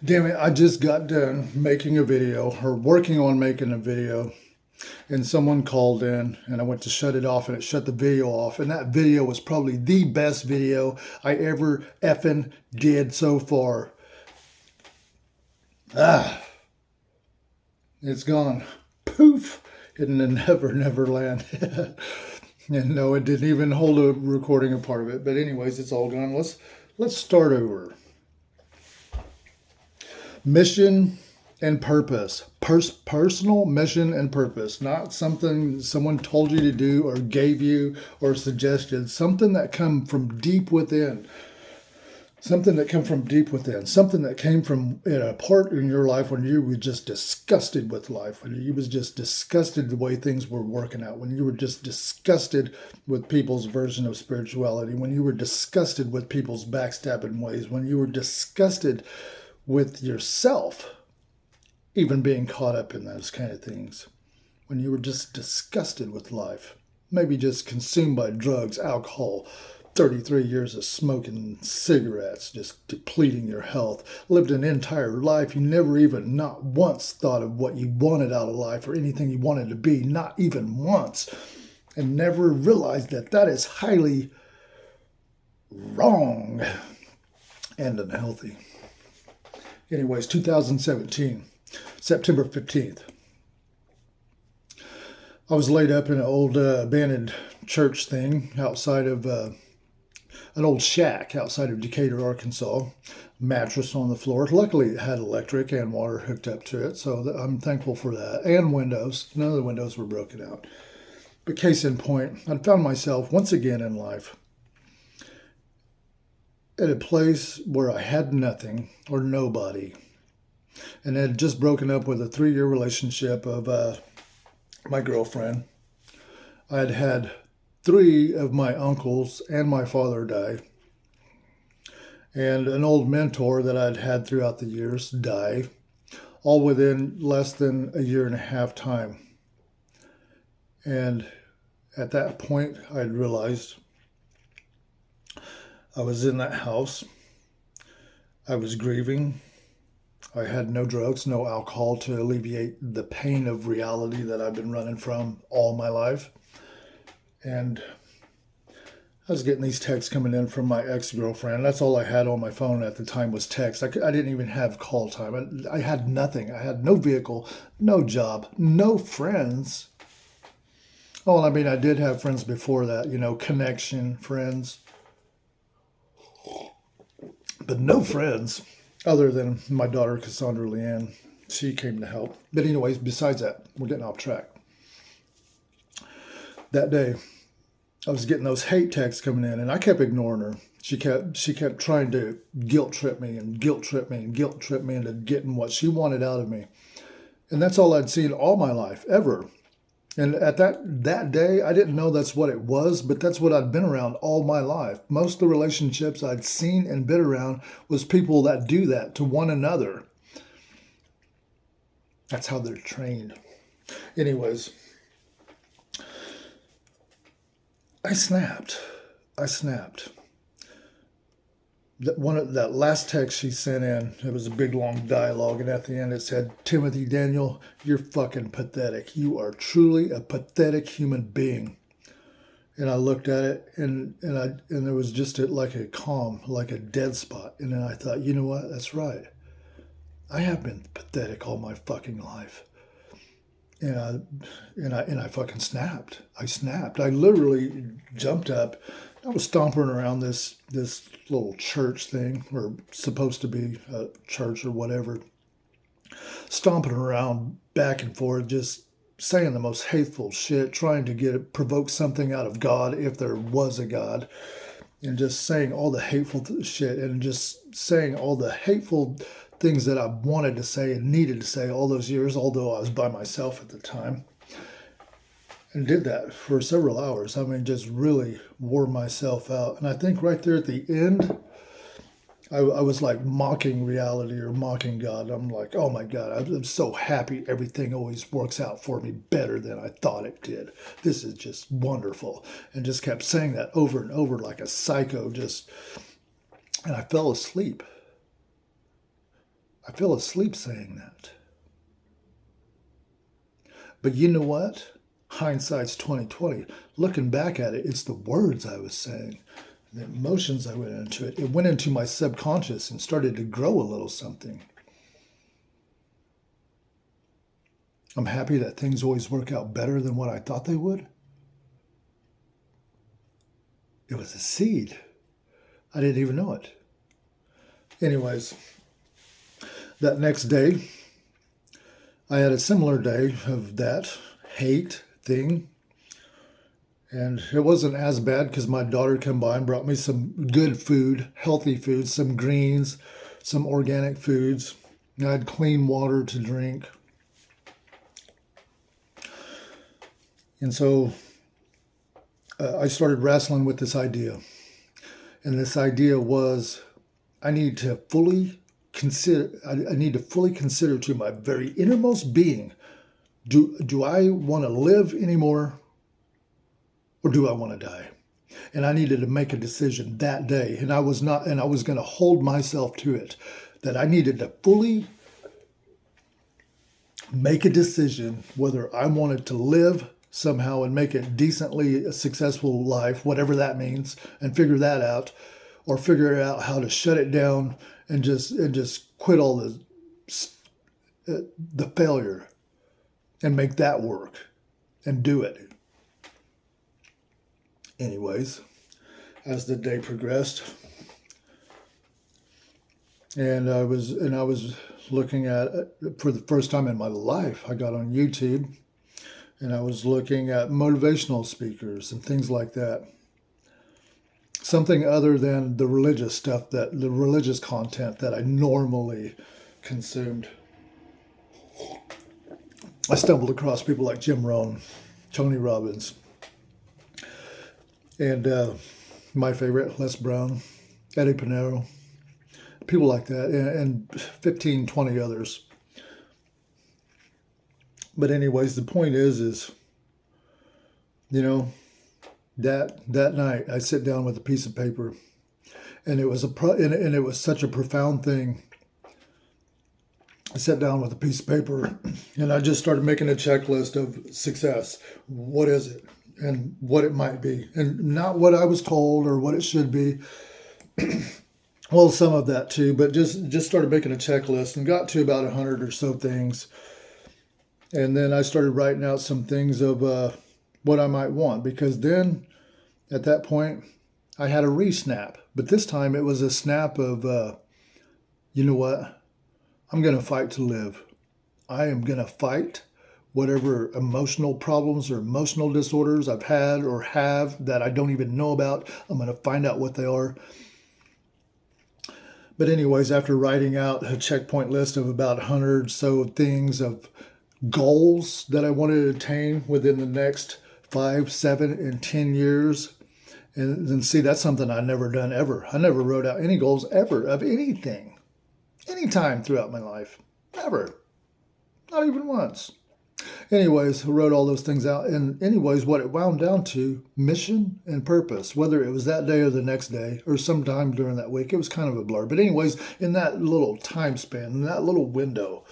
Damn it, I just got done making a video or working on making a video, and someone called in and I went to shut it off and it shut the video off. And that video was probably the best video I ever effing did so far. Ah, it's gone. Poof. In the never land. And no, it didn't even hold a recording of part of it. But anyways, it's all gone. Let's start over. Mission and purpose. Personal mission and purpose. Not something someone told you to do or gave you or suggested. Something that come from deep within. Something that came from deep within. Something that came from a part in your life when you were just disgusted with life. When you was just disgusted the way things were working out. When you were just disgusted with people's version of spirituality. When you were disgusted with people's backstabbing ways. When you were disgusted with yourself, even being caught up in those kind of things. When you were just disgusted with life. Maybe just consumed by drugs, alcohol, 33 years of smoking cigarettes, just depleting your health. Lived an entire life. You never even, not once, thought of what you wanted out of life or anything you wanted to be. Not even once. And never realized that that is highly wrong and unhealthy. Anyways, 2017, September 15th. I was laid up in an old abandoned church thing outside of an old shack outside of Decatur, Arkansas. Mattress on the floor. Luckily, it had electric and water hooked up to it, so I'm thankful for that. And windows. None of the windows were broken out. But case in point, I found myself once again in life at a place where I had nothing or nobody, and had just broken up with a 3-year relationship of my girlfriend. I had had 3 of my uncles and my father die, and an old mentor that I'd had throughout the years die, all within less than a year and a half time. And at that point, I'd realized I was in that house. I was grieving. I had no drugs, no alcohol to alleviate the pain of reality that I've been running from all my life. And I was getting these texts coming in from my ex-girlfriend. That's all I had on my phone at the time was text. I didn't even have call time. I had nothing. I had no vehicle, no job, no friends. Oh, I mean, I did have friends before that, connection friends. But no friends other than my daughter, Cassandra Leanne. She came to help. But anyways, besides that, we're getting off track. That day, I was getting those hate texts coming in, and I kept ignoring her. She kept trying to guilt trip me into getting what she wanted out of me. And that's all I'd seen all my life, ever. And at that day, I didn't know that's what it was, but that's what I'd been around all my life. Most of the relationships I'd seen and been around was people that do that to one another. That's how they're trained. Anyways, I snapped. That last text she sent in, it was a big long dialogue, and at the end it said, "Timothy Daniel, you're fucking pathetic. You are truly a pathetic human being." And I looked at it, and there was just like a calm, like a dead spot. And then I thought, you know what? That's right. I have been pathetic all my fucking life. And I fucking snapped. I snapped. I literally jumped up. I was stomping around this little church thing, or supposed to be a church or whatever. Stomping around back and forth, just saying the most hateful shit, trying to provoke something out of God if there was a God, and just saying all the hateful shit, and just saying all the hateful things that I wanted to say and needed to say all those years, although I was by myself at the time. And did that for several hours. I mean, just really wore myself out. And I think right there at the end, I was like mocking reality or mocking God. I'm like, oh my God, I'm so happy everything always works out for me better than I thought it did. This is just wonderful. And just kept saying that over and over like a psycho, and I fell asleep. I fell asleep saying that. But you know what? Hindsight's 2020. Looking back at it, it's the words I was saying, the emotions I went into it. It went into my subconscious and started to grow a little something. I'm happy that things always work out better than what I thought they would. It was a seed. I didn't even know it. Anyways, that next day, I had a similar day of that hate thing. And it wasn't as bad because my daughter came by and brought me some good food, healthy food, some greens, some organic foods. And I had clean water to drink. And so I started wrestling with this idea. And this idea was I need to fully consider to my very innermost being, do I want to live anymore or do I want to die? And I needed to make a decision that day. And I was going to hold myself to it, that I needed to fully make a decision whether I wanted to live somehow and make it decently a successful life, whatever that means, and figure that out, or figure out how to shut it down and just quit all the failure and make that work and do it. Anyways, as the day progressed, and I was looking at, for the first time in my life, I got on YouTube and I was looking at motivational speakers and things like that. Something other than the religious stuff, the religious content that I normally consumed. I stumbled across people like Jim Rohn, Tony Robbins, and my favorite, Les Brown, Eddie Pinero, people like that, and 15, 20 others. But anyways, the point is, you know, that night I sit down with a piece of paper, and it was and it was such a profound thing. I sat down with a piece of paper, and I just started making a checklist of success. What is it, and what it might be, and not what I was told or what it should be. Well, some of that too, but just started making a checklist and got to about 100 or so things. And then I started writing out some things of what I might want, because then at that point I had a re-snap. But this time it was a snap of, you know what? I'm going to fight to live. I am going to fight whatever emotional problems or emotional disorders I've had or have that I don't even know about. I'm going to find out what they are. But anyways, after writing out a checkpoint list of about 100 or so things of goals that I wanted to attain within the next 5, 7, and 10 years. And then see, that's something I've never done ever. I never wrote out any goals ever of anything, anytime throughout my life. Never. Not even once. Anyways, I wrote all those things out. And anyways, what it wound down to, mission and purpose, whether it was that day or the next day or sometime during that week, it was kind of a blur. But anyways, in that little time span, in that little window,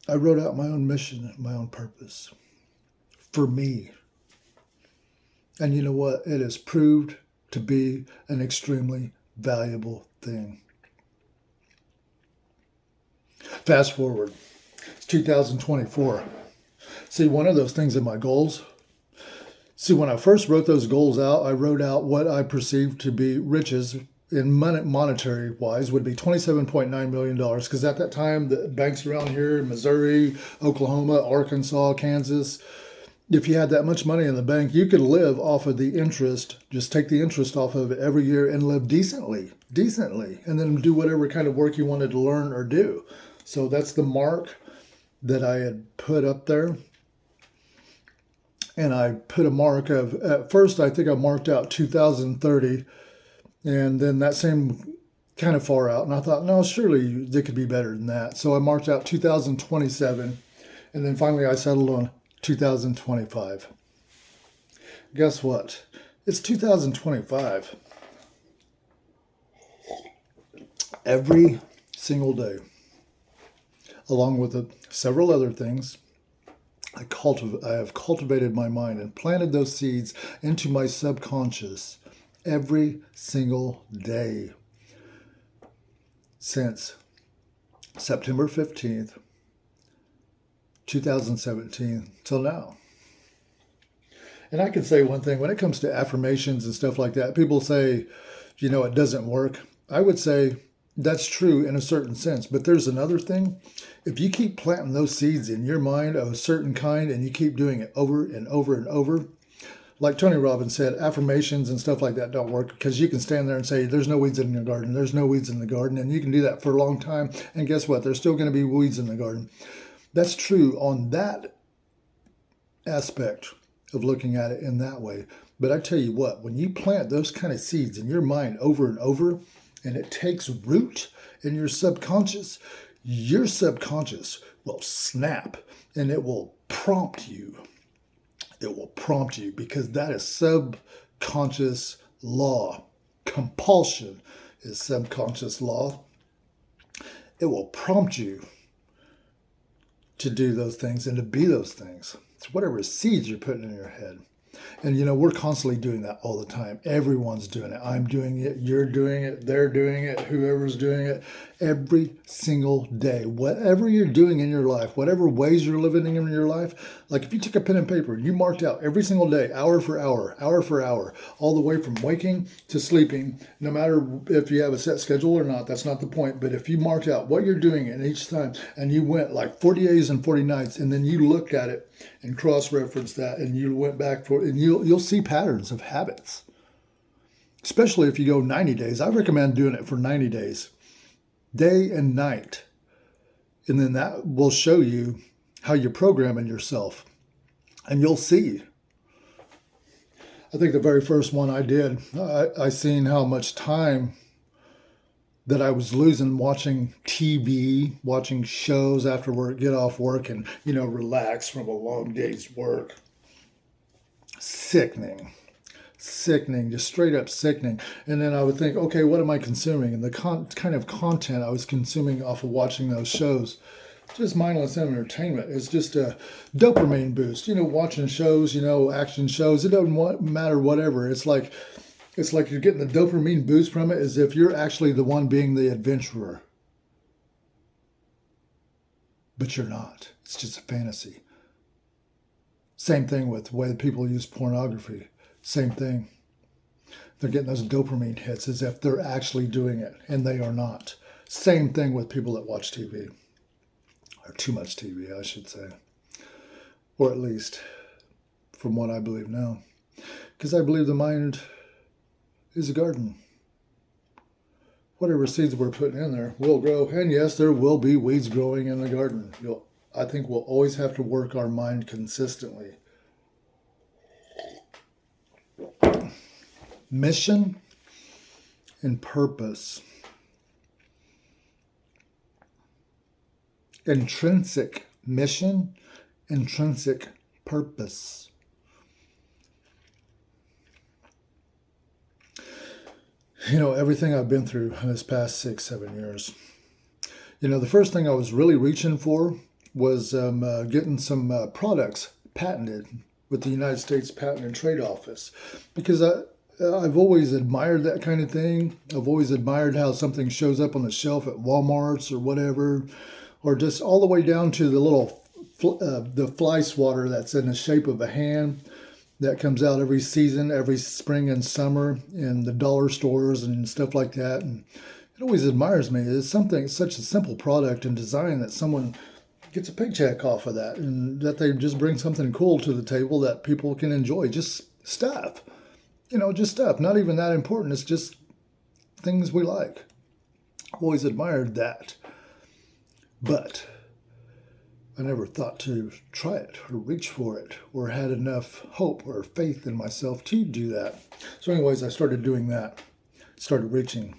I wrote out my own mission and my own purpose for me. And you know what? It has proved to be an extremely valuable thing. Fast forward. It's 2024. See, one of those things in my goals. See, when I first wrote those goals out, I wrote out what I perceived to be riches in monetary wise would be $27.9 million. Because at that time, the banks around here, Missouri, Oklahoma, Arkansas, Kansas, if you had that much money in the bank, you could live off of the interest, just take the interest off of it every year and live decently, and then do whatever kind of work you wanted to learn or do. So that's the mark that I had put up there. And I put a mark of, at first I think I marked out 2030, and then that seemed kind of far out. And I thought, no, surely it could be better than that. So I marked out 2027, and then finally I settled on 2025. Guess what? It's 2025. every single day, along with several other things. I have cultivated my mind and planted those seeds into my subconscious every single day since September 15th, 2017 till now. And I can say one thing, when it comes to affirmations and stuff like that, people say, it doesn't work. I would say that's true in a certain sense, but there's another thing. If you keep planting those seeds in your mind of a certain kind and you keep doing it over and over and over, like Tony Robbins said, affirmations and stuff like that don't work, because you can stand there and say, there's no weeds in your garden, there's no weeds in the garden, and you can do that for a long time, and guess what? There's still going to be weeds in the garden. That's true on that aspect of looking at it in that way. But I tell you what, when you plant those kind of seeds in your mind over and over, and it takes root in your subconscious will snap, and it will prompt you. It will prompt you, because that is subconscious law. Compulsion is subconscious law. It will prompt you to do those things and to be those things. It's whatever seeds you're putting in your head. And we're constantly doing that all the time. Everyone's doing it. I'm doing it. You're doing it. They're doing it. Whoever's doing it. Every single day. Whatever you're doing in your life, whatever ways you're living in your life, like if you took a pen and paper and you marked out every single day, hour for hour, all the way from waking to sleeping, no matter if you have a set schedule or not, that's not the point. But if you marked out what you're doing in each time, and you went like 40 days and 40 nights, and then you looked at it and cross-referenced that, and you went back and you'll see patterns of habits. Especially if you go 90 days. I recommend doing it for 90 days, day and night. And then that will show you how you're programming yourself. And you'll see. I think the very first one I did, I seen how much time that I was losing watching TV, watching shows after work, get off work and, relax from a long day's work. Sickening, just straight up sickening. And then I would think, okay, what am I consuming? And the kind of content I was consuming off of watching those shows, just mindless entertainment. It's just a dopamine boost. Watching shows, action shows. It doesn't matter whatever. It's like you're getting the dopamine boost from it as if you're actually the one being the adventurer. But you're not. It's just a fantasy. Same thing with the way people use pornography. Same thing. They're getting those dopamine hits as if they're actually doing it, and they are not. Same thing with people that watch TV. Or too much TV, I should say. Or at least, from what I believe now. Because I believe the mind is a garden. Whatever seeds we're putting in there will grow. And yes, there will be weeds growing in the garden. I think we'll always have to work our mind consistently. Mission and purpose. Intrinsic mission, intrinsic purpose. Everything I've been through in this past 6-7 years. The first thing I was really reaching for was getting some products patented with the United States Patent and Trade Office, because I've always admired that kind of thing. I've always admired how something shows up on the shelf at Walmart's or whatever, or just all the way down to the little the fly swatter that's in the shape of a hand that comes out every season, every spring and summer in the dollar stores and stuff like that. And it always admires me. It's such a simple product and design that someone gets a paycheck off of that, and that they just bring something cool to the table that people can enjoy. Just stuff, just stuff. Not even that important. It's just things we like. I've always admired that. But I never thought to try it or reach for it or had enough hope or faith in myself to do that. So anyways, I started doing that. Started reaching.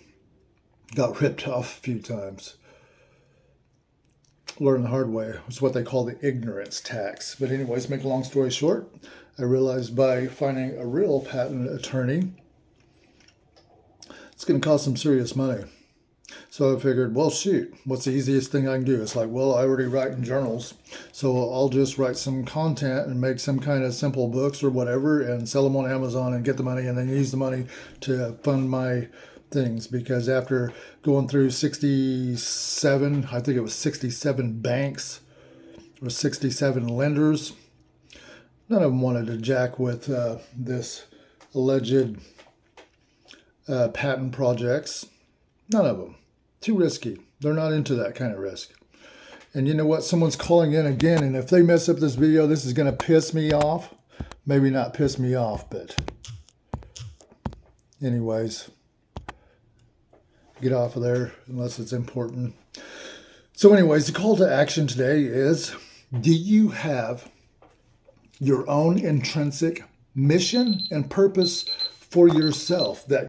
Got ripped off a few times. Learned the hard way. It's what they call the ignorance tax. But anyways, make a long story short, I realized by finding a real patent attorney, it's going to cost some serious money. So I figured, well, shoot, what's the easiest thing I can do? It's like, well, I already write in journals, so I'll just write some content and make some kind of simple books or whatever and sell them on Amazon and get the money and then use the money to fund my things. Because after going through 67, I think it was 67 banks or 67 lenders, none of them wanted to jack with this alleged patent projects. None of them. Too risky. They're not into that kind of risk. And you know what? Someone's calling in again, and if they mess up this video, this is going to piss me off. Maybe not piss me off, but anyways, get off of there unless it's important. So anyways, the call to action today is, do you have your own intrinsic mission and purpose for yourself that